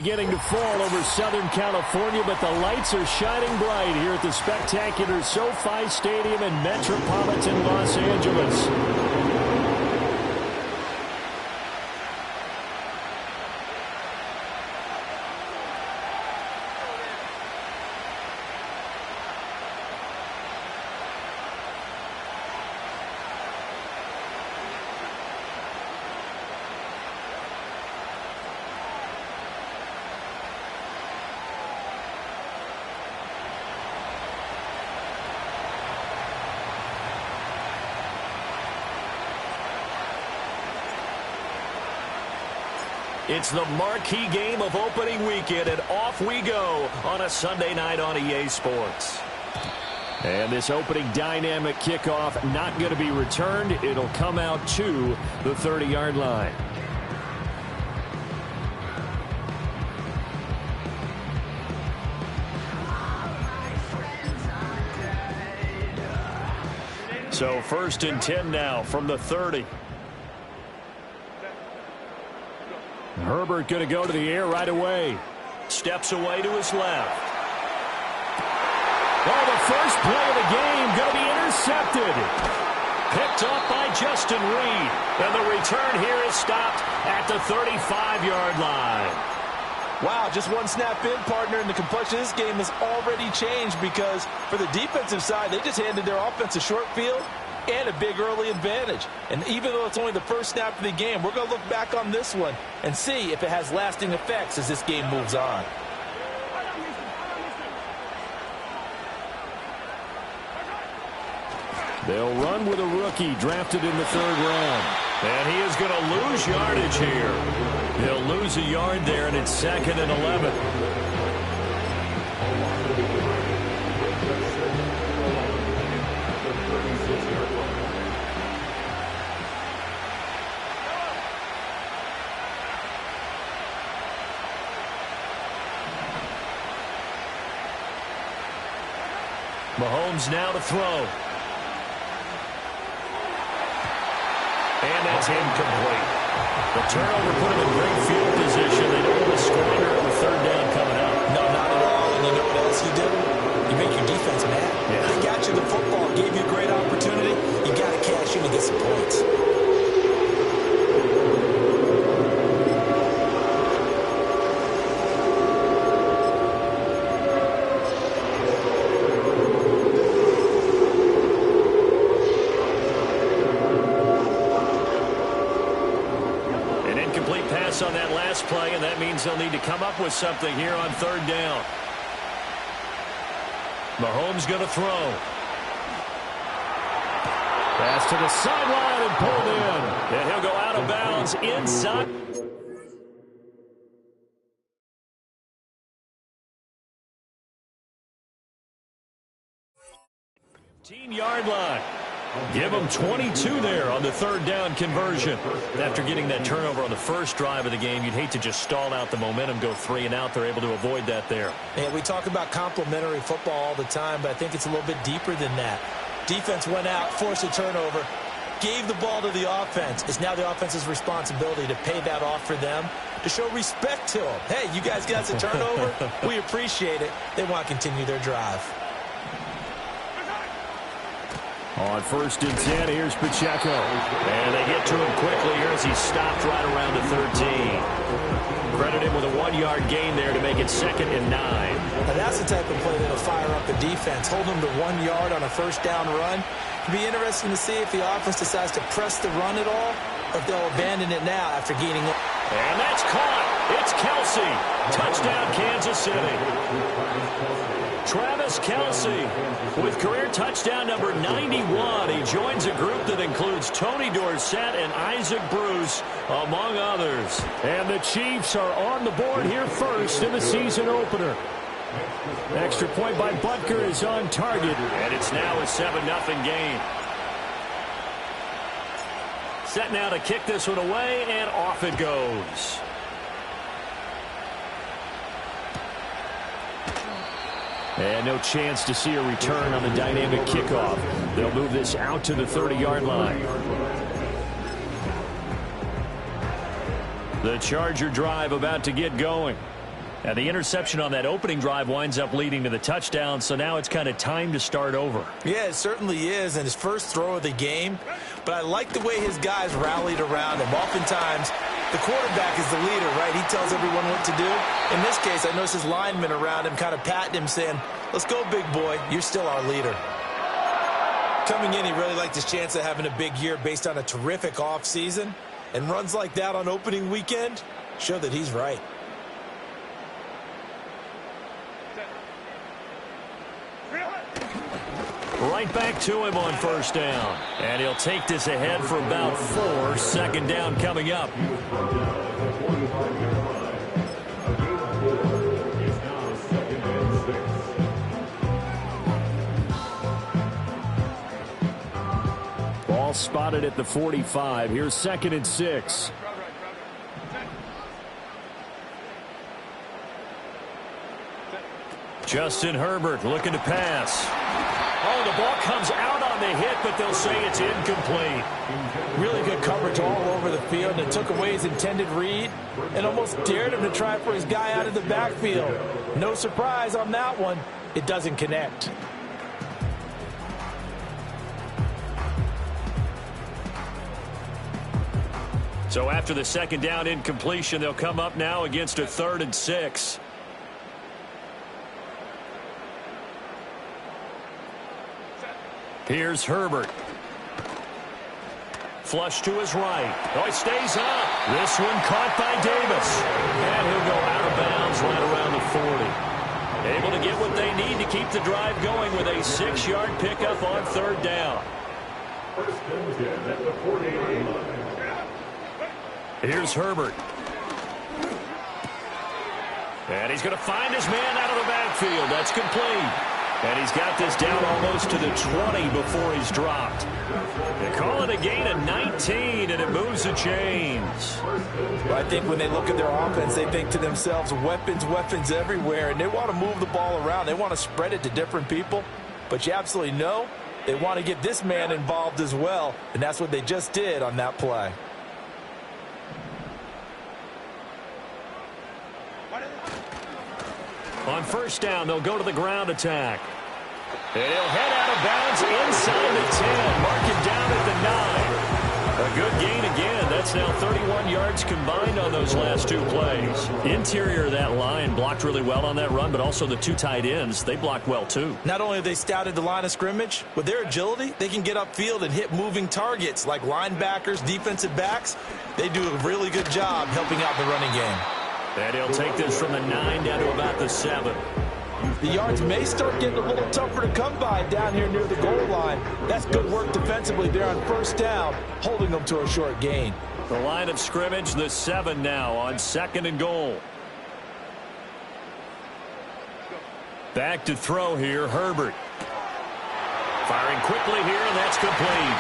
Beginning to fall over Southern California, but the lights are shining bright here at the spectacular SoFi Stadium in metropolitan Los Angeles. It's the marquee game of opening weekend, and off we go on a Sunday night on EA Sports. And this opening dynamic kickoff not going to be returned. It'll come out to the 30-yard line. So 1st and 10 now from the 30. Herbert going to go to the air right away. Steps away to his left. Oh, the first play of the game going to be intercepted. Picked up by Justin Reed. And the return here is stopped at the 35-yard line. Wow, just one snap in, partner, and the complexion of this game has already changed because for the defensive side, they just handed their offense a short field and a big early advantage. And even though it's only the first snap of the game, we're going to look back on this one and see if it has lasting effects as this game moves on. They'll run with a rookie drafted in the 3rd round. And he is going to lose yardage here. He'll lose a yard there, and it's 2nd and 11. Mahomes now to throw. And that's incomplete. The turnover put him in great field position. They don't want to squander it with 3rd down coming up. No, not at all. And you know what else you do? You make your defense mad. Yeah. They got you the football, gave you a great opportunity. You got to cash in and get some points. On that last play, and that means they'll need to come up with something here on 3rd down. Mahomes going to throw. Pass to the sideline and pulled in. And he'll go out of bounds inside. 15-yard line. Give them 22 there on the 3rd down conversion. After getting that turnover on the first drive of the game, you'd hate to just stall out the momentum, go 3 and out. They're able to avoid that there. And we talk about complementary football all the time, but I think it's a little bit deeper than that. Defense went out, forced a turnover, gave the ball to the offense. It's now the offense's responsibility to pay that off for them, to show respect to them. Hey, you guys got us a turnover. We appreciate it. They want to continue their drive. On 1st and 10, here's Pacheco. And they get to him quickly here as he stopped right around the 13. Credit him with a 1-yard gain there to make it 2nd and 9. Now that's the type of play that'll fire up the defense. Hold them to 1 yard on a 1st down run. It'll be interesting to see if the offense decides to press the run at all or if they'll abandon it now after gaining it. And that's caught. It's Kelce. Touchdown, Kansas City. Travis Kelce with career touchdown number 91. He joins a group that includes Tony Dorsett and Isaac Bruce, among others. And the Chiefs are on the board here first in the season opener. Extra point by Butker is on target. And it's now a 7-0 game. Set now to kick this one away, and off it goes. And no chance to see a return on the dynamic kickoff. They'll move this out to the 30-yard line. The Charger drive about to get going. And the interception on that opening drive winds up leading to the touchdown, so now it's kind of time to start over. Yeah, it certainly is, and his first throw of the game. But I like the way his guys rallied around him. Oftentimes, the quarterback is the leader, right? He tells everyone what to do. In this case, I noticed his linemen around him kind of patting him, saying, "Let's go, big boy. You're still our leader." Coming in, he really liked his chance of having a big year based on a terrific offseason. And runs like that on opening weekend show that he's right. Right back to him on first down. And he'll take this ahead for about 4. Second down coming up. Ball spotted at the 45. Here's 2nd and 6. Justin Herbert looking to pass. Oh, the ball comes out on the hit, but they'll say it's incomplete. Really good coverage all over the field, and it took away his intended read and almost dared him to try for his guy out of the backfield. No surprise on that one. It doesn't connect. So after the second down incompletion, they'll come up now against a 3rd and 6. Here's Herbert. Flush to his right. Oh, he stays up. This one caught by Davis. And he'll go out of bounds right around the 40. Able to get what they need to keep the drive going with a 6-yard pickup on 3rd down. Here's Herbert. And he's going to find his man out of the backfield. That's complete. And he's got this down almost to the 20 before he's dropped. They call it a gain of 19, and it moves the chains. Well, I think when they look at their offense, they think to themselves, weapons, weapons everywhere, and they want to move the ball around. They want to spread it to different people. But you absolutely know they want to get this man involved as well, and that's what they just did on that play. On first down, they'll go to the ground attack. And he'll head out of bounds inside the 10. Mark him down at the 9. A good gain again. That's now 31 yards combined on those last 2 plays. Interior of that line blocked really well on that run, but also the 2 tight ends, they blocked well too. Not only have they scouted the line of scrimmage, with their agility, they can get upfield and hit moving targets like linebackers, defensive backs. They do a really good job helping out the running game. And he'll take this from the 9 down to about the 7. The yards may start getting a little tougher to come by down here near the goal line. That's good work defensively there on first down, holding them to a short gain. The line of scrimmage, the 7 now on 2nd and goal. Back to throw here, Herbert. Firing quickly here, and that's complete.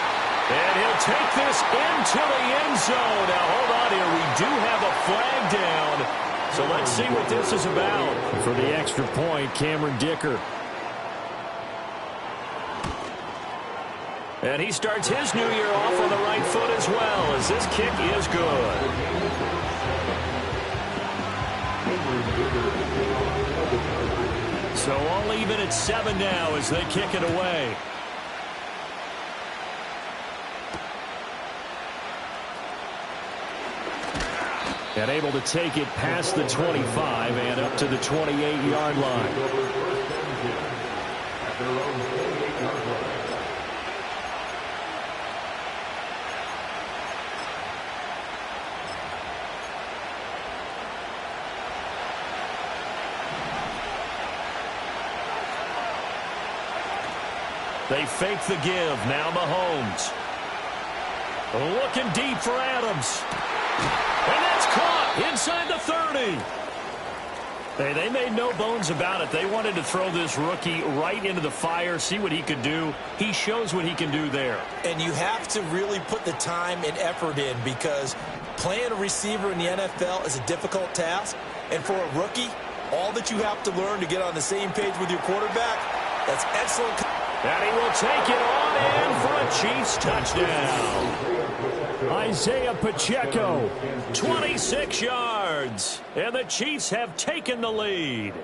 And he'll take this into the end zone. Now, hold on here. We do have a flag down. So let's see what this is about. For the extra point, Cameron Dicker. And he starts his new year off on the right foot as well, as this kick is good. So all even at 7 now as they kick it away. And able to take it past the 25 and up to the 28-yard line. They fake the give. Now Mahomes. Looking deep for Adams. And that's caught inside the 30. Hey, they made no bones about it. They wanted to throw this rookie right into the fire, see what he could do. He shows what he can do there. And you have to really put the time and effort in, because playing a receiver in the NFL is a difficult task. And for a rookie, all that you have to learn to get on the same page with your quarterback, that's excellent. And he will take it on in for a Chiefs touchdown. Isaiah Pacheco, 26 yards. yards. And the Chiefs have taken the lead.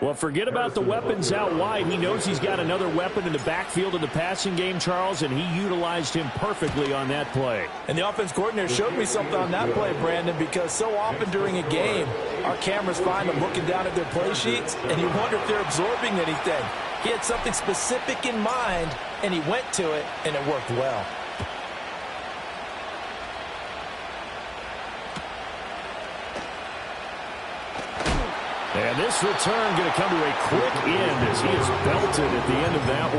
Well, forget about the weapons out wide. He knows he's got another weapon in the backfield of the passing game, Charles, and he utilized him perfectly on that play. And the offense coordinator showed me something on that play, Brandon, because so often during a game, our cameras find them looking down at their play sheets, and you wonder if they're absorbing anything. He had something specific in mind, and he went to it, and it worked well. And this return going to come to a quick end as he is belted at the end of that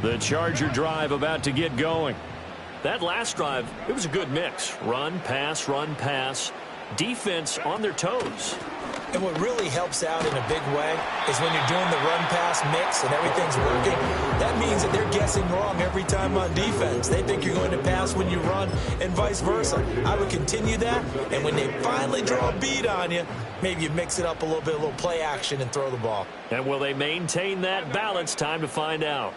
one. The Charger drive about to get going. That last drive, it was a good mix. Run, pass, defense on their toes. And what really helps out in a big way is when you're doing the run-pass mix and everything's working, that means that they're guessing wrong every time on defense. They think you're going to pass when you run and vice versa. I would continue that, and when they finally draw a beat on you, maybe you mix it up a little bit, a little play action and throw the ball. And will they maintain that balance? Time to find out.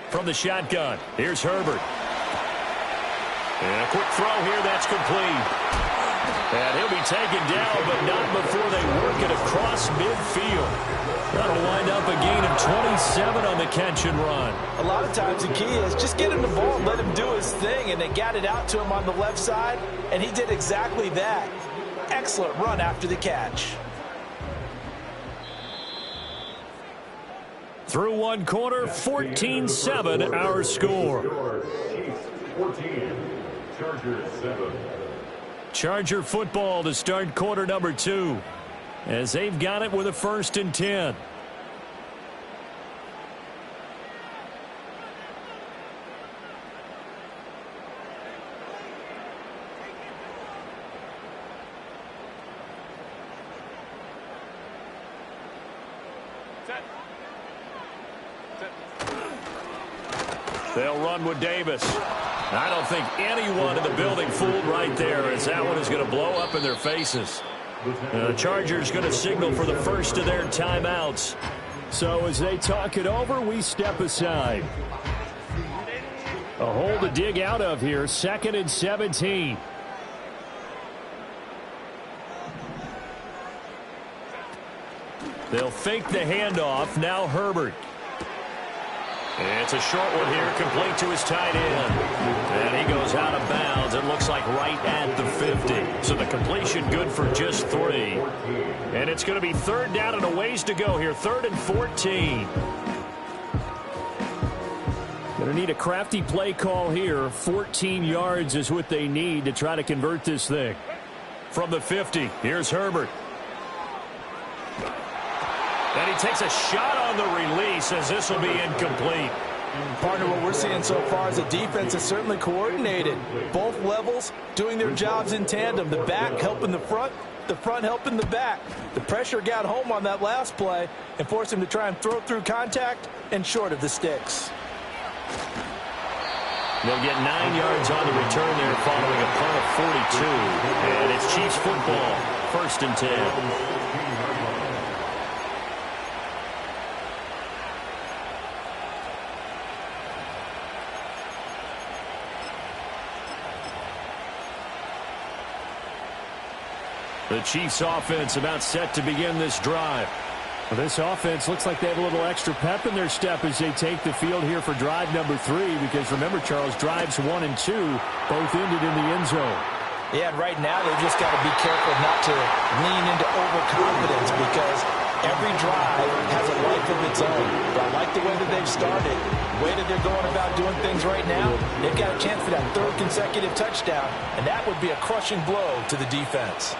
From the shotgun, here's Herbert. And a quick throw here, that's complete. And he'll be taken down, but not before they work it across midfield. That'll wind up a gain of 27 on the catch and run. A lot of times the key is just get him the ball and let him do his thing, and they got it out to him on the left side, and he did exactly that. Excellent run after the catch. Through one quarter, 14-7 our score. 14, Chargers 7. Charger football to start quarter number 2 as they've got it with a 1st and 10. They'll run with Davis. I don't think anyone in the building fooled right there, as that one is going to blow up in their faces. The Chargers going to signal for the first of their timeouts. So as they talk it over, we step aside. A hole to dig out of here, 2nd and 17. They'll fake the handoff. Now Herbert. It's a short one here, complete to his tight end. And he goes out of bounds. It looks like right at the 50. So the completion good for just 3. And it's going to be 3rd down and a ways to go here. 3rd and 14. Going to need a crafty play call here. 14 yards is what they need to try to convert this thing. From the 50, here's Herbert. And he takes a shot on the release as this will be incomplete. Partner, what we're seeing so far is the defense is certainly coordinated. Both levels doing their jobs in tandem. The back helping the front helping the back. The pressure got home on that last play and forced him to try and throw through contact and short of the sticks. They'll get 9 yards on the return there following a punt of 42. And it's Chiefs football, 1st and 10. The Chiefs offense about set to begin this drive. Well, this offense looks like they have a little extra pep in their step as they take the field here for drive number 3, because remember, Charles, drives 1 and 2 both ended in the end zone. Yeah, and right now they've just got to be careful not to lean into overconfidence, because every drive has a life of its own. But I like the way that they've started, the way that they're going about doing things right now. They've got a chance for that 3rd consecutive touchdown, and that would be a crushing blow to the defense.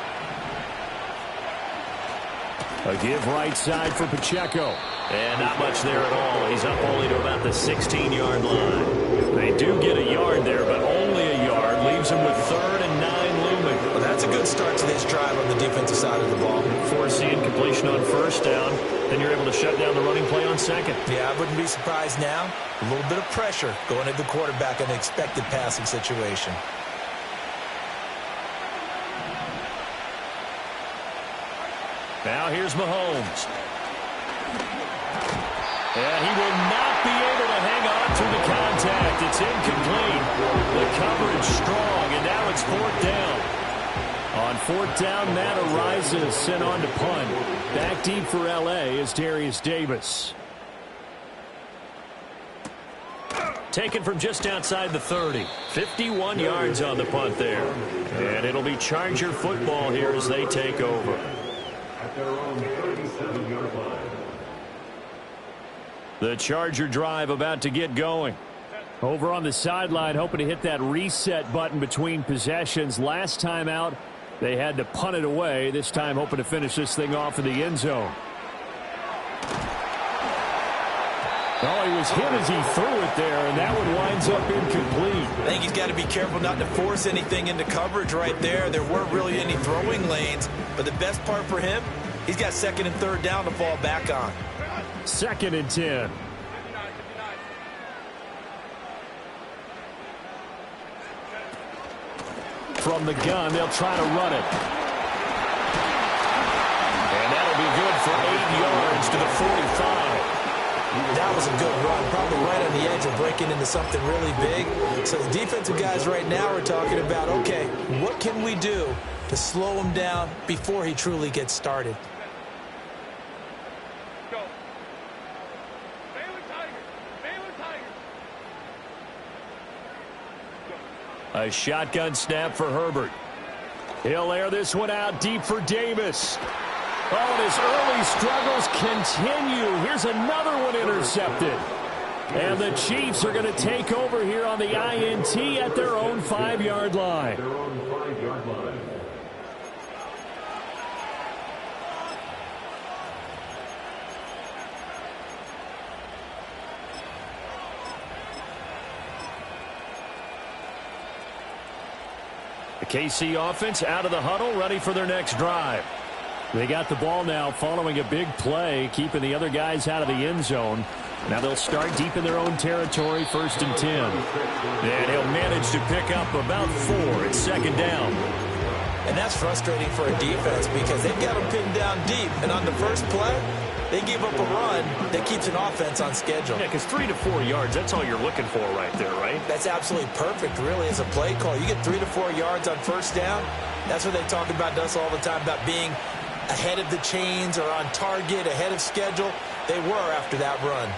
A give right side for Pacheco. And not much there at all. He's up only to about the 16-yard line. They do get a yard there, but only a yard. Leaves them with 3rd and 9 looming. Well, that's a good start to this drive on the defensive side of the ball. Forcing completion on 1st down. Then you're able to shut down the running play on 2nd. Yeah, I wouldn't be surprised now. A little bit of pressure going at the quarterback in an expected passing situation. Now here's Mahomes. And he will not be able to hang on through the contact. It's incomplete. The coverage strong, and now it's 4th down. On 4th down, Matt Araiza is sent on to punt. Back deep for L.A. is Darius Davis. Taken from just outside the 30. 51 yards on the punt there. And it'll be Charger football here as they take over. At their own 37-yard line. The Charger drive about to get going. Over on the sideline, hoping to hit that reset button between possessions. Last time out, they had to punt it away. This time, hoping to finish this thing off in the end zone. Oh, he was hit as he threw it there, and that one winds up incomplete. I think he's got to be careful not to force anything into coverage right there. There weren't really any throwing lanes, but the best part for him, he's got 2nd and 3rd down to fall back on. 2nd and 10. From the gun, they'll try to run it. And that'll be good for 8 yards to the 45. That was a good run, probably right on the edge of breaking into something really big. So the defensive guys right now are talking about, okay, what can we do to slow him down before he truly gets started? A shotgun snap for Herbert. He'll air this one out deep for Davis. Oh, and his early struggles continue. Here's another one intercepted. And the Chiefs are going to take over here on the INT at their own 5-yard line. The KC offense out of the huddle, ready for their next drive. They got the ball now following a big play, keeping the other guys out of the end zone. Now they'll start deep in their own territory, 1st and 10. And he'll manage to pick up about 4 at 2nd down. And that's frustrating for a defense because they've got them pinned down deep. And on the first play, they give up a run that keeps an offense on schedule. Yeah, because 3 to 4 yards, that's all you're looking for right there, right? That's absolutely perfect, really, as a play call. You get 3 to 4 yards on 1st down. That's what they talk about us all the time, about being ahead of the chains or on target, ahead of schedule. They were after that run.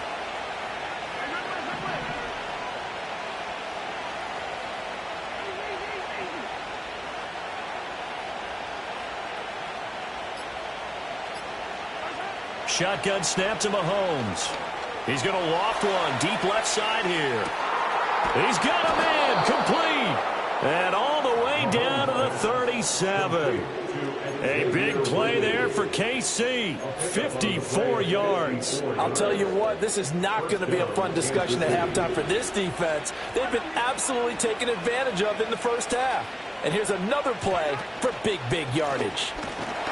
Shotgun snap to Mahomes. He's going to loft one deep left side here. He's got a man complete. And all the way down to the 37. A big play there for KC. 54 yards. I'll tell you what, this is not going to be a fun discussion at halftime for this defense. They've been absolutely taken advantage of in the first half. And here's another play for big yardage.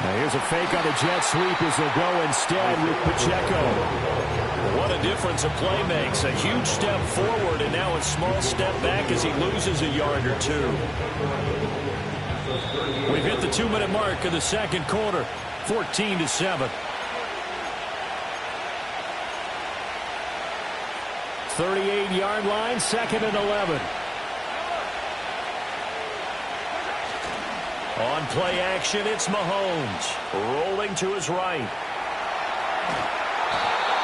Now here's a fake on the jet sweep as they'll go instead with Pacheco. What a difference a play makes. A huge step forward and now a small step back as he loses a yard or two. We've hit the 2-minute mark of the second quarter. 14-7. 38-yard line, 2nd and 11. On play action, it's Mahomes. Rolling to his right.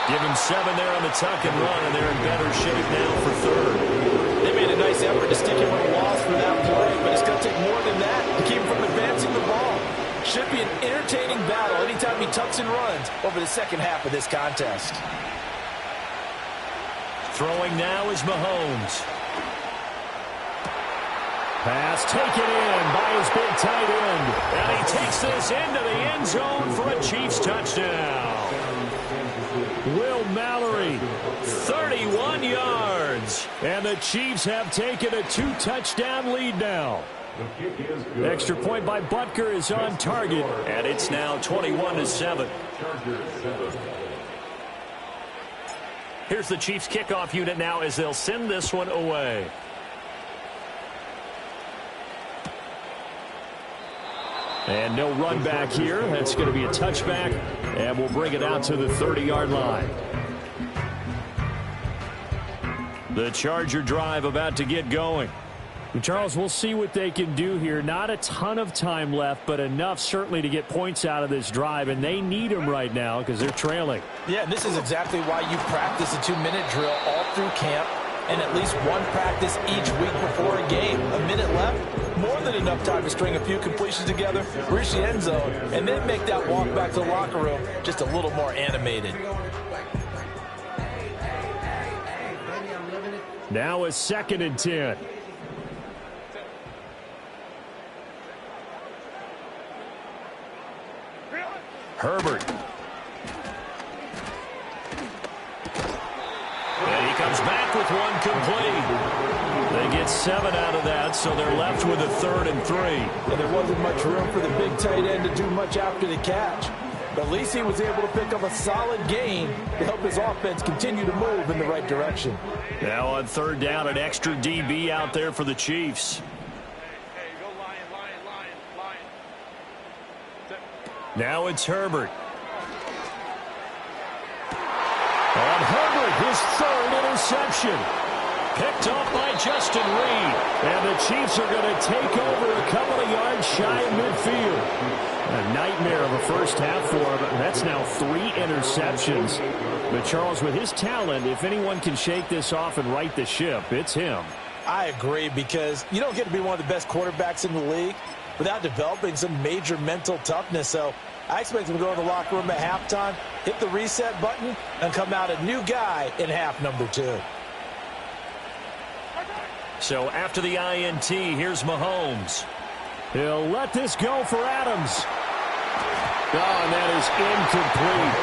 Give him 7 there on the tuck and run, and they're in better shape now for 3rd. They made a nice effort to stick him on a loss for that play, but it's going to take more than that to keep him from advancing the ball. Should be an entertaining battle anytime he tucks and runs over the second half of this contest. Throwing now is Mahomes. Pass taken in by his big tight end. And he takes this into the end zone for a Chiefs touchdown. Will Mallory, 31 yards. And the Chiefs have taken a 2-touchdown lead now. Extra point by Butker is on target. And it's now 21-7. Here's the Chiefs kickoff unit now as they'll send this one away. And no run back here. That's going to be a touchback, and we'll bring it out to the 30-yard line. The Charger drive about to get going. Charles, we'll see what they can do here. Not a ton of time left, but enough certainly to get points out of this drive, and they need them right now because they're trailing. Yeah, and this is exactly why you practice a 2-minute drill all through camp and at least one practice each week before a game. A minute left, more than enough time to string a few completions together, reach the end zone, and then make that walk back to the locker room just a little more animated. Now a 2nd and 10. Herbert. And he comes back with one complete. They get 7 out of that, so they're left with a 3rd and 3. And there wasn't much room for the big tight end to do much after the catch. But at least he was able to pick up a solid gain to help his offense continue to move in the right direction. Now on 3rd down, an extra DB out there for the Chiefs. Now it's Herbert. On Herbert, his 3rd interception. Picked off by Justin Reed. And the Chiefs are going to take over a couple of yards shy of midfield. A nightmare of a first half for him. That's now 3 interceptions. But Charles, with his talent, if anyone can shake this off and right the ship, it's him. I agree, because you don't get to be one of the best quarterbacks in the league without developing some major mental toughness. So I expect him to go in the locker room at halftime, hit the reset button, and come out a new guy in half number 2. So after the INT, here's Mahomes. He'll let this go for Adams. Oh, and that is incomplete.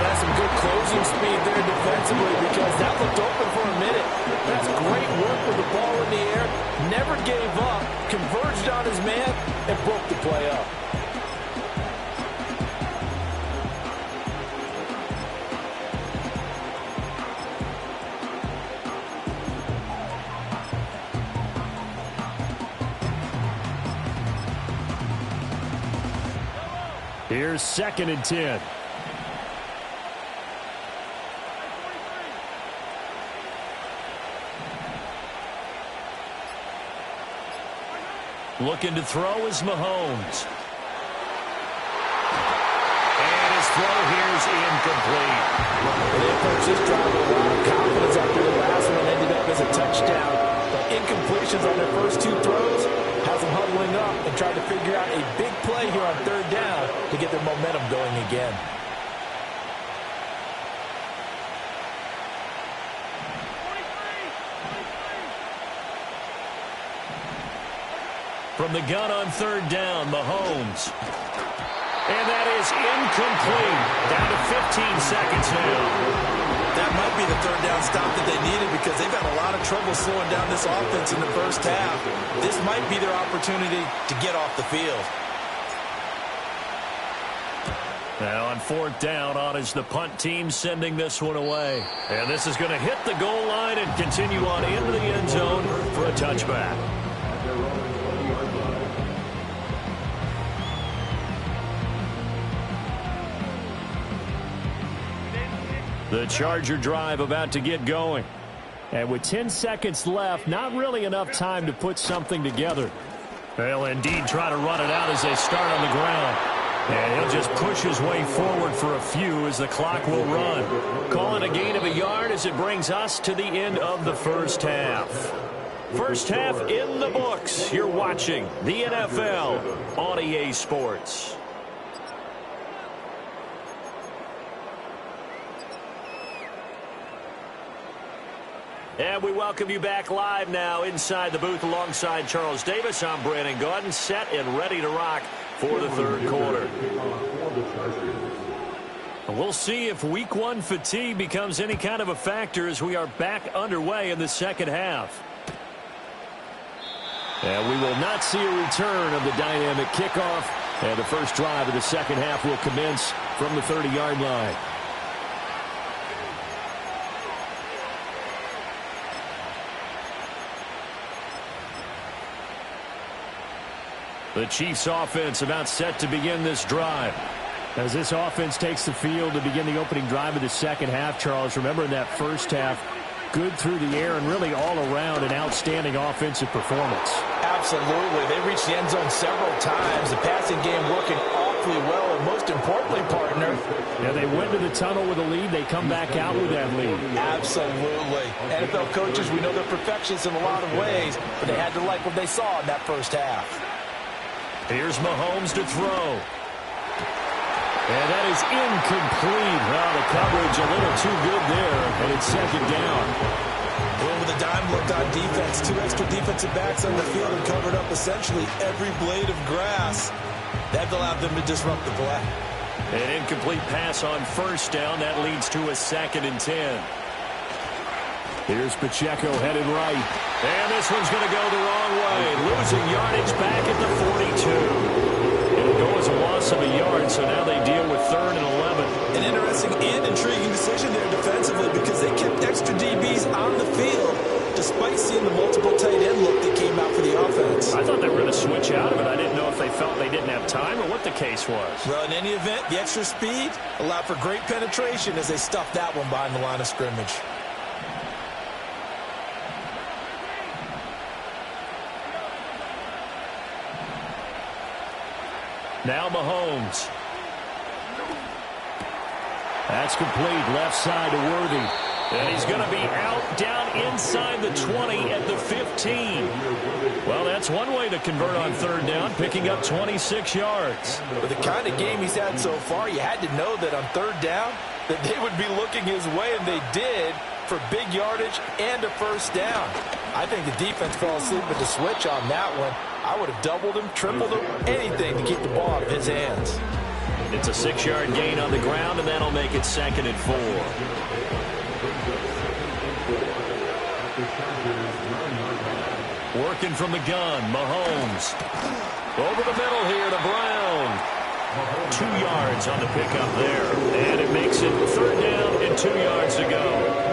That's some good closing speed there defensively, because that looked open for a minute. That's great work with the ball in the air. Never gave up, converged on his man, and broke the play up. Here's 2nd and 10. Looking to throw is Mahomes. And his throw here is incomplete. They approached this drive with a lot of confidence after the last one ended up as a touchdown. But incompletions on their first 2 throws has them huddling up and trying to figure out a big play here on 3rd down to get their momentum going again. From the gun on 3rd down, Mahomes. And that is incomplete. Down to 15 seconds now. That might be the 3rd down stop that they needed, because they've had a lot of trouble slowing down this offense in the first half. This might be their opportunity to get off the field. Now on 4th down, on is the punt team sending this one away. And this is going to hit the goal line and continue on into the end zone for a touchback. The Charger drive about to get going. And with 10 seconds left, not really enough time to put something together. They'll indeed try to run it out as they start on the ground. And he'll just push his way forward for a few as the clock will run. Call it a gain of a yard as it brings us to the end of the first half. First half in the books. You're watching the NFL on EA Sports. And we welcome you back live now inside the booth alongside Charles Davis. I'm Brandon Gaudin, set and ready to rock for the 3rd quarter. We'll see if week 1 fatigue becomes any kind of a factor as we are back underway in the 2nd half. And we will not see a return of the dynamic kickoff. And the first drive of the 2nd half will commence from the 30-yard line. The Chiefs offense about set to begin this drive. As this offense takes the field to begin the opening drive of the second half, Charles, remember in that first half, good through the air and really all around an outstanding offensive performance. Absolutely. They reached the end zone several times. The passing game working awfully well, and most importantly, partner. Yeah, they went to the tunnel with a lead. They come back out with that lead. Absolutely. NFL coaches, we know they're perfectionists in a lot of ways, but they had to like what they saw in that first half. Here's Mahomes to throw. And that is incomplete. Well, the coverage a little too good there, and it's second down. Well, with a dime look on defense, 2 extra defensive backs on the field and covered up essentially every blade of grass. That allowed them to disrupt the play. An incomplete pass on first down. That leads to a 2nd and 10. Here's Pacheco headed right. And this one's going to go the wrong way. Losing yardage back at the 42. It'll go as a loss of a yard, so now they deal with 3rd and 11. An interesting and intriguing decision there defensively because they kept extra DBs on the field despite seeing the multiple tight end look that came out for the offense. I thought they were going to switch out of it. I didn't know if they felt they didn't have time or what the case was. Well, in any event, the extra speed allowed for great penetration as they stuffed that one behind the line of scrimmage. Now Mahomes. That's complete. Left side to Worthy. And he's going to be out down inside the 20 at the 15. Well, that's one way to convert on 3rd down, picking up 26 yards. With the kind of game he's had so far, you had to know that on 3rd down that they would be looking his way, and they did, for big yardage and a first down. I think the defense fell asleep with the switch on that one. I would have doubled him, tripled him, anything to keep the ball out of his hands. It's a 6-yard gain on the ground, and that'll make it 2nd and 4. Working from the gun, Mahomes. Over the middle here to Brown. 2 yards on the pickup there. And it makes it 3rd down and 2 yards to go.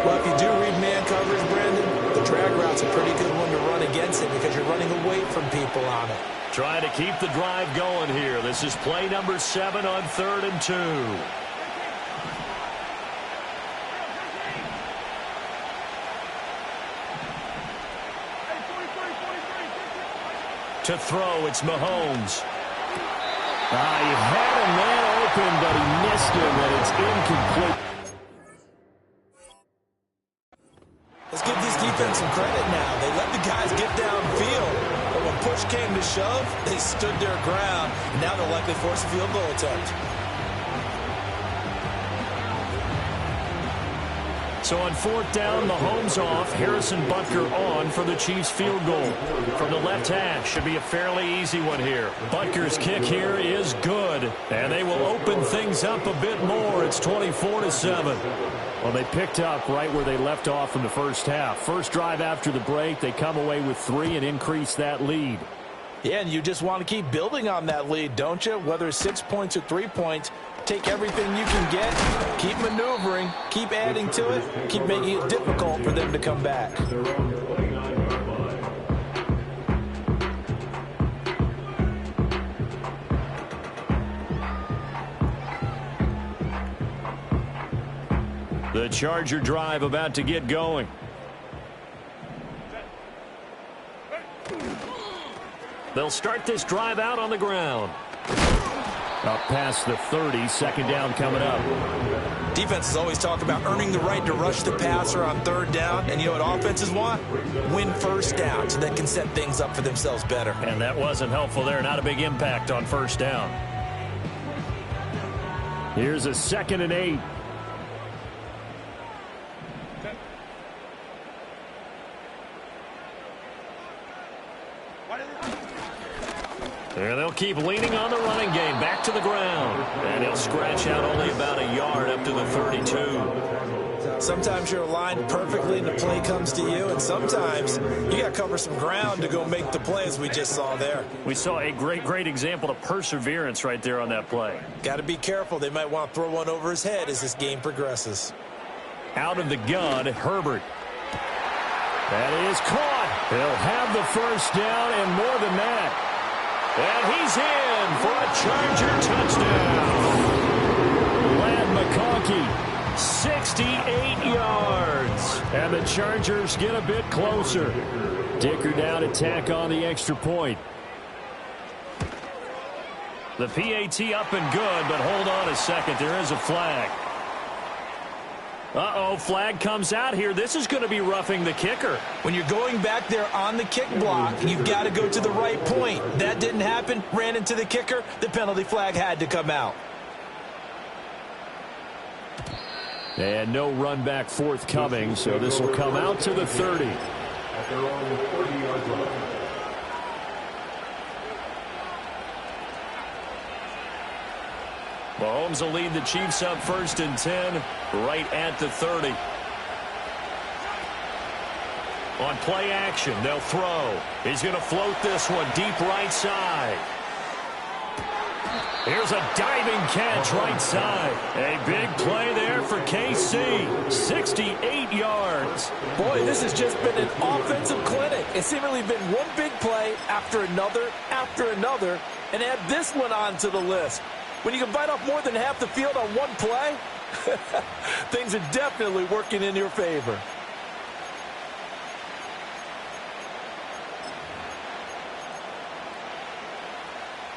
Well, if you do read man coverage, Brandon, the drag route's a pretty good one to run against it because you're running away from people on it. Trying to keep the drive going here. This is play number 7 on 3rd and 2. To throw, it's Mahomes. He had a man open, but he missed him, and it's incomplete. Let's give this defense some credit now. They let the guys get downfield, but when push came to shove, they stood their ground. Now they'll likely force a field goal attempt. So on 4th down, Mahomes off, Harrison Butker on for the Chiefs field goal. From the left hash, should be a fairly easy one here. Butker's kick here is good, and they will open things up a bit more. It's 24-7. Well, they picked up right where they left off in the first half. First drive after the break, they come away with 3 and increase that lead. Yeah, and you just want to keep building on that lead, don't you? Whether it's 6 points or 3 points, take everything you can get, keep maneuvering, keep adding to it, keep making it difficult for them to come back. The Charger drive about to get going. They'll start this drive out on the ground. Up past the 30, 2nd down coming up. Defenses always talk about earning the right to rush the passer on 3rd down, and you know what offenses want? Win first down so they can set things up for themselves better. And that wasn't helpful there. Not a big impact on 1st down. Here's a 2nd and 8. And they'll keep leaning on the running game. Back to the ground. And he'll scratch out only about a yard up to the 32. Sometimes you're aligned perfectly and the play comes to you, and sometimes you got to cover some ground to go make the play, as we just saw there. We saw a great example of perseverance right there on that play. Got to be careful. They might want to throw one over his head as this game progresses. Out of the gun, Herbert. That is caught. They'll have the first down and more than that. And he's in for a Charger touchdown. Ladd McConkey, 68 yards. And the Chargers get a bit closer. Dicker down to tack on the extra point. The PAT up and good, but hold on a second. There is a flag. Uh-oh, flag comes out here. This is going to be roughing the kicker. When you're going back there on the kick block, you've got to go to the right point. That didn't happen. Ran into the kicker. The penalty flag had to come out. And no run back forthcoming, so this will come out to the 30. At their own 30-yard line. Mahomes will lead the Chiefs up 1st and 10, right at the 30. On play action, they'll throw. He's going to float this one deep right side. Here's a diving catch right side. A big play there for KC. 68 yards. Boy, this has just been an offensive clinic. It's seemingly been one big play after another, and add this one onto the list. When you can bite off more than half the field on one play, things are definitely working in your favor.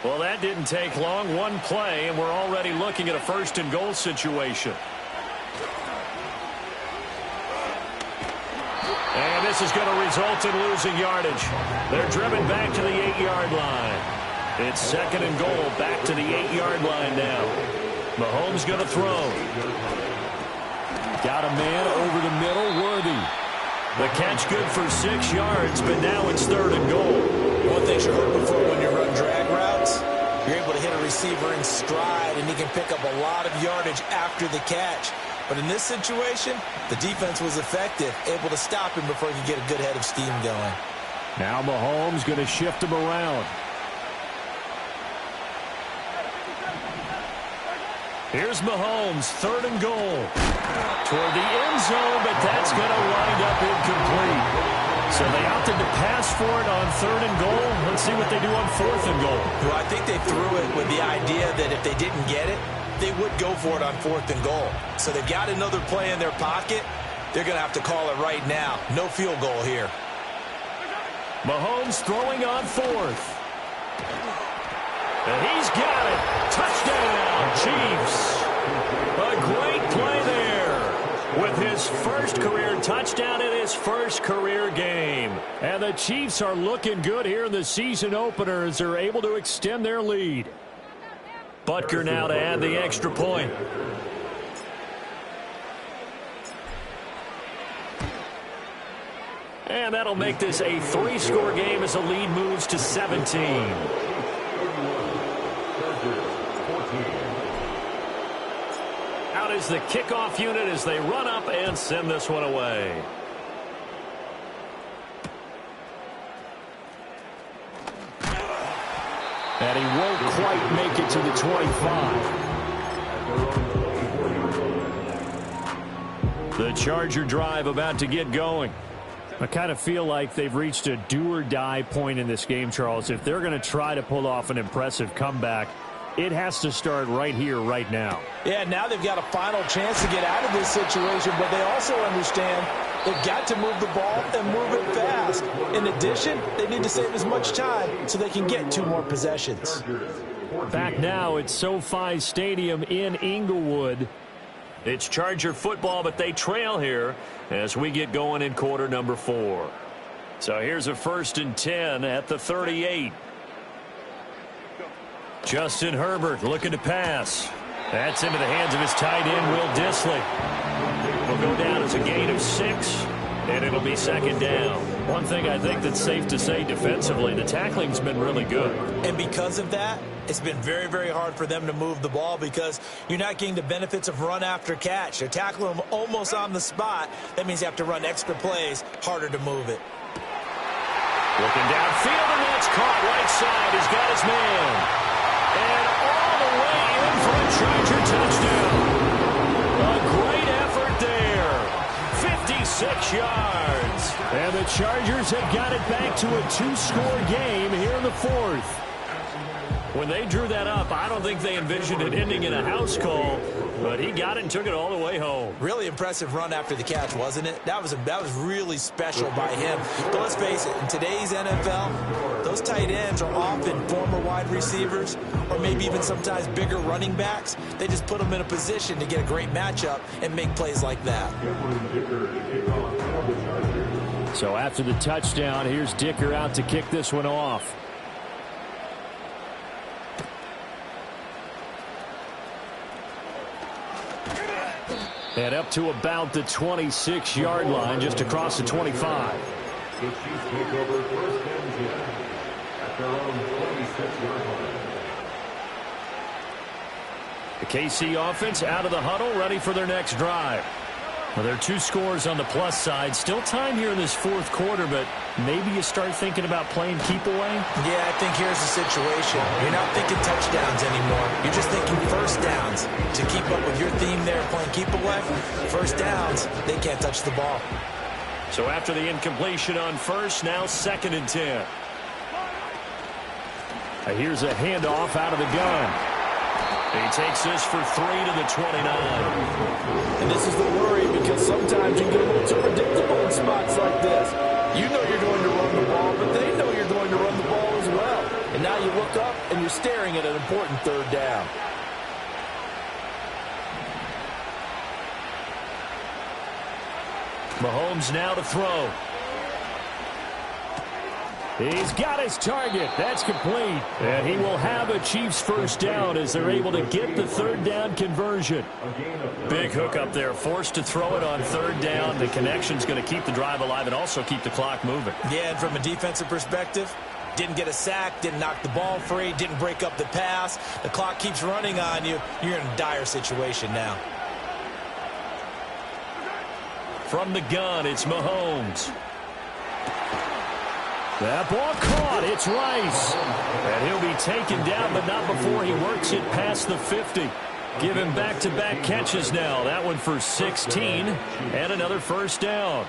Well, that didn't take long. One play, and we're already looking at a 1st and goal situation. And this is going to result in losing yardage. They're driven back to the 8-yard line. It's 2nd and goal, back to the 8-yard line now. Mahomes going to throw. Got a man over the middle, Worthy. The catch good for 6 yards, but now it's 3rd and goal. One thing you're hoping for when you run drag routes, you're able to hit a receiver in stride, and he can pick up a lot of yardage after the catch. But in this situation, the defense was effective, able to stop him before he could get a good head of steam going. Now Mahomes going to shift him around. Here's Mahomes, 3rd and goal. Toward the end zone, but that's going to wind up incomplete. So they opted to pass for it on 3rd and goal. Let's see what they do on 4th and goal. Well, I think they threw it with the idea that if they didn't get it, they would go for it on 4th and goal. So they've got another play in their pocket. They're going to have to call it right now. No field goal here. Mahomes throwing on 4th. And he's got it. Touchdown, Chiefs. A great play there with his first career touchdown in his first career game. And the Chiefs are looking good here in the season opener as they're able to extend their lead. Butker now to add the extra point. And that'll make this a 3-score game as the lead moves to 17. Out is the kickoff unit as they run up and send this one away. And he won't quite make it to the 25. The Charger drive about to get going. I kind of feel like they've reached a do-or-die point in this game, Charles. If they're going to try to pull off an impressive comeback, it has to start right here, right now. Yeah, now they've got a final chance to get out of this situation, but they also understand they've got to move the ball and move it fast. In addition, they need to save as much time so they can get 2 more possessions. Back now at SoFi Stadium in Inglewood. It's Charger football, but they trail here as we get going in quarter number 4. So here's a 1st and 10 at the 38. Justin Herbert looking to pass. That's into the hands of his tight end, Will Dissly. Will go down as a gain of 6, and it'll be 2nd down. One thing I think that's safe to say defensively, the tackling's been really good. And because of that, it's been very, very hard for them to move the ball because you're not getting the benefits of run after catch. They're tackling them almost on the spot. That means you have to run extra plays, harder to move it. Looking downfield, and that's caught right side. He's got his man. And all the way in for a Charger touchdown. A great effort there. 56 yards. And the Chargers have got it back to a 2-score game here in the 4th. When they drew that up, I don't think they envisioned it ending in a house call, but he got it and took it all the way home. Really impressive run after the catch, wasn't it? That was really special by him. But let's face it, in today's NFL, those tight ends are often former wide receivers or maybe even sometimes bigger running backs. They just put them in a position to get a great matchup and make plays like that. So after the touchdown, here's Dicker out to kick this one off. And up to about the 26-yard line, just across the 25. The Chiefs take over first and 10 at their own 26-yard line. The KC offense out of the huddle, ready for their next drive. Well, there are 2 scores on the plus side. Still time here in this fourth quarter, but maybe you start thinking about playing keep away? Yeah, I think here's the situation. You're not thinking touchdowns anymore. You're just thinking first downs. To keep up with your theme there, playing keep away, first downs, they can't touch the ball. So after the incompletion on first, now 2nd and 10. Here's a handoff out of the gun. He takes this for 3 to the 29. And this is the worry because sometimes you get a little too predictable in spots like this. You know you're going to run the ball, but they know you're going to run the ball as well. And now you look up and you're staring at an important third down. Mahomes now to throw. He's got his target. That's complete. And he will have a Chiefs first down as they're able to get the third down conversion. Big hook up there. Forced to throw it on third down. The connection's going to keep the drive alive and also keep the clock moving. Yeah, and from a defensive perspective, didn't get a sack, didn't knock the ball free, didn't break up the pass. The clock keeps running on you. You're in a dire situation now. From the gun, it's Mahomes. That ball caught. It's Rice. And he'll be taken down, but not before he works it past the 50. Give him back-to-back catches now. That one for 16 and another first down.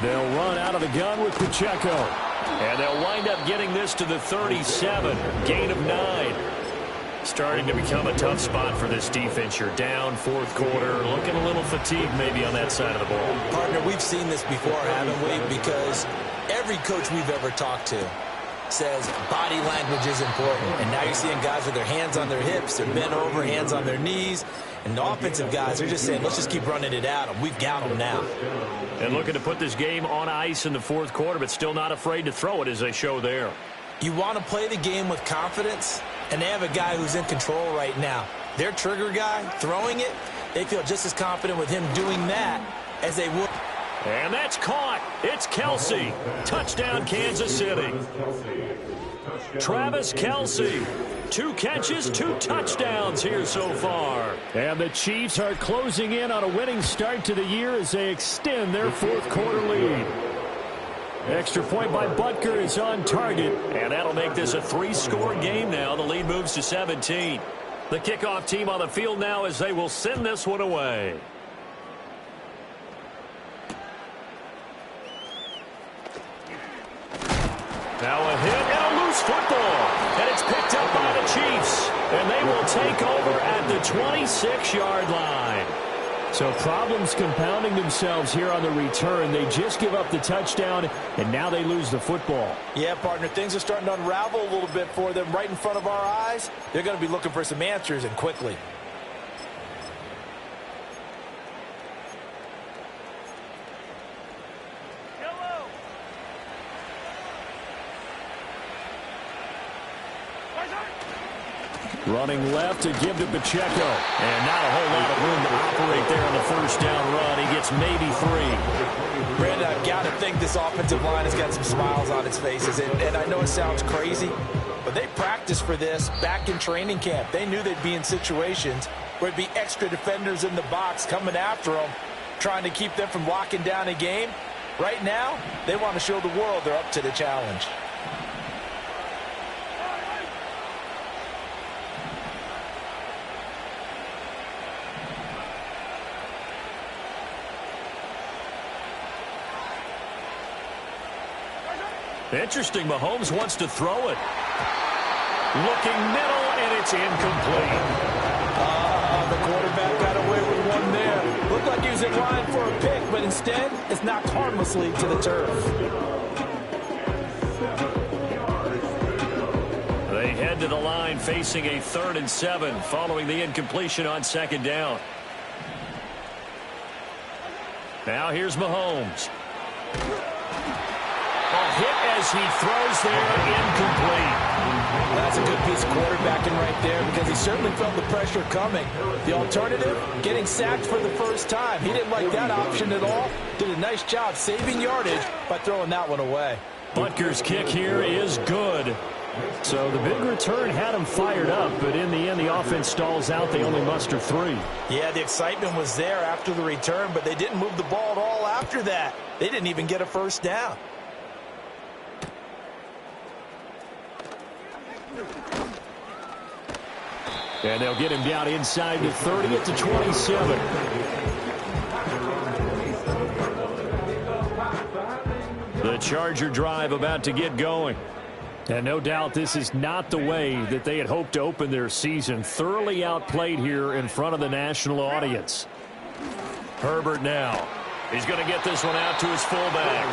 They'll run out of the gun with Pacheco. And they'll wind up getting this to the 37. Gain of 9. Starting to become a tough spot for this defense. You're down fourth quarter, looking a little fatigued maybe on that side of the ball. Partner, we've seen this before, haven't we? Because every coach we've ever talked to says body language is important. And now you're seeing guys with their hands on their hips, they're bent over, hands on their knees. And the offensive guys are just saying, let's just keep running it at them. We've got them now. And looking to put this game on ice in the fourth quarter, but still not afraid to throw it as they show there. You want to play the game with confidence, and they have a guy who's in control right now. Their trigger guy, throwing it, they feel just as confident with him doing that as they would. And that's caught. It's Kelce. Touchdown, Kansas City. Travis Kelce. 2 catches, 2 touchdowns here so far. And the Chiefs are closing in on a winning start to the year as they extend their fourth quarter lead. Extra point by Butker is on target. And that'll make this a 3-score game now. The lead moves to 17. The kickoff team on the field now as they will send this one away. Now a hit and a loose football. And it's picked up by the Chiefs. And they will take over at the 26-yard line. So problems compounding themselves here on the return. They just give up the touchdown, and now they lose the football. Yeah, partner, things are starting to unravel a little bit for them right in front of our eyes. They're going to be looking for some answers, and quickly. Running left to give to Pacheco. And not a whole lot of room to operate there on the first down run. He gets maybe 3. Brandon, I've got to think this offensive line has got some smiles on its faces. And I know it sounds crazy, but they practiced for this back in training camp. They knew they'd be in situations where it'd be extra defenders in the box coming after them, trying to keep them from locking down a game. Right now, they want to show the world they're up to the challenge. Interesting. Mahomes wants to throw it. Looking middle, and it's incomplete. The quarterback got away with one there. Looked like he was in line for a pick, but instead, it's knocked harmlessly to the turf. They head to the line facing a 3rd and 7 following the incompletion on 2nd down. Now here's Mahomes. A hit as he throws there, incomplete. That's a good piece of quarterbacking right there because he certainly felt the pressure coming. The alternative, getting sacked for the first time. He didn't like that option at all. Did a nice job saving yardage by throwing that one away. Butker's kick here is good. So the big return had him fired up, but in the end, the offense stalls out. They only muster 3. Yeah, the excitement was there after the return, but they didn't move the ball at all after that. They didn't even get a first down. And they'll get him down inside the 30 at the 27. The Charger drive about to get going. And no doubt this is not the way that they had hoped to open their season. Thoroughly outplayed here in front of the national audience. Herbert now. He's going to get this one out to his fullback.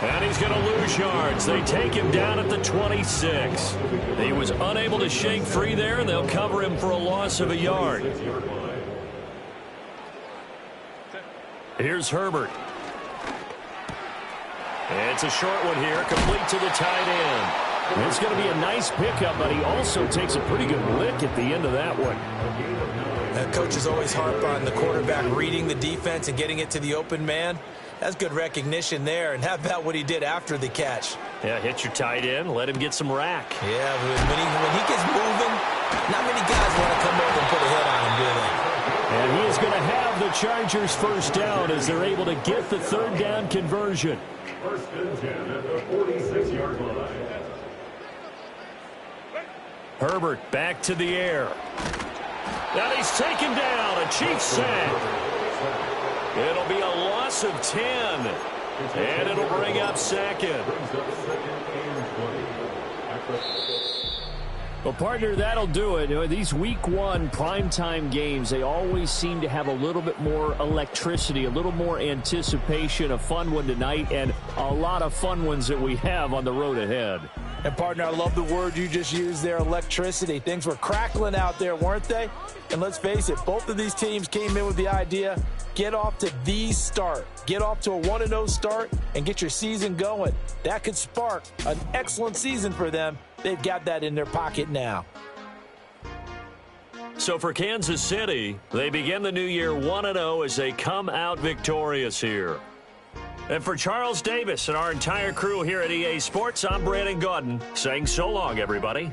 And he's going to lose yards. They take him down at the 26. He was unable to shake free there, and they'll cover him for a loss of a yard. Here's Herbert. It's a short one here, complete to the tight end. It's going to be a nice pickup, but he also takes a pretty good lick at the end of that one. Coaches always harp on the quarterback reading the defense and getting it to the open man. That's good recognition there. And how about what he did after the catch? Yeah, hit your tight end, let him get some rack. Yeah, when he gets moving, not many guys want to come over and put a hit on him, do they? And he is going to have the Chargers first down as they're able to get the 3rd down conversion. 1st and 10 at the 46-yard line. Herbert back to the air. Now he's taken down. A Chiefs sack. It'll be a loss of 10. And it'll bring up 2nd. Well, partner, that'll do it. These Week 1 primetime games, they always seem to have a little bit more electricity, a little more anticipation. A fun one tonight, and a lot of fun ones that we have on the road ahead. And, partner, I love the word you just used there, electricity. Things were crackling out there, weren't they? And let's face it, both of these teams came in with the idea, get off to the start. Get off to a 1-0 start and get your season going. That could spark an excellent season for them. They've got that in their pocket now. So for Kansas City, they begin the new year 1-0 as they come out victorious here. And for Charles Davis and our entire crew here at EA Sports, I'm Brandon Gaudin saying so long, everybody.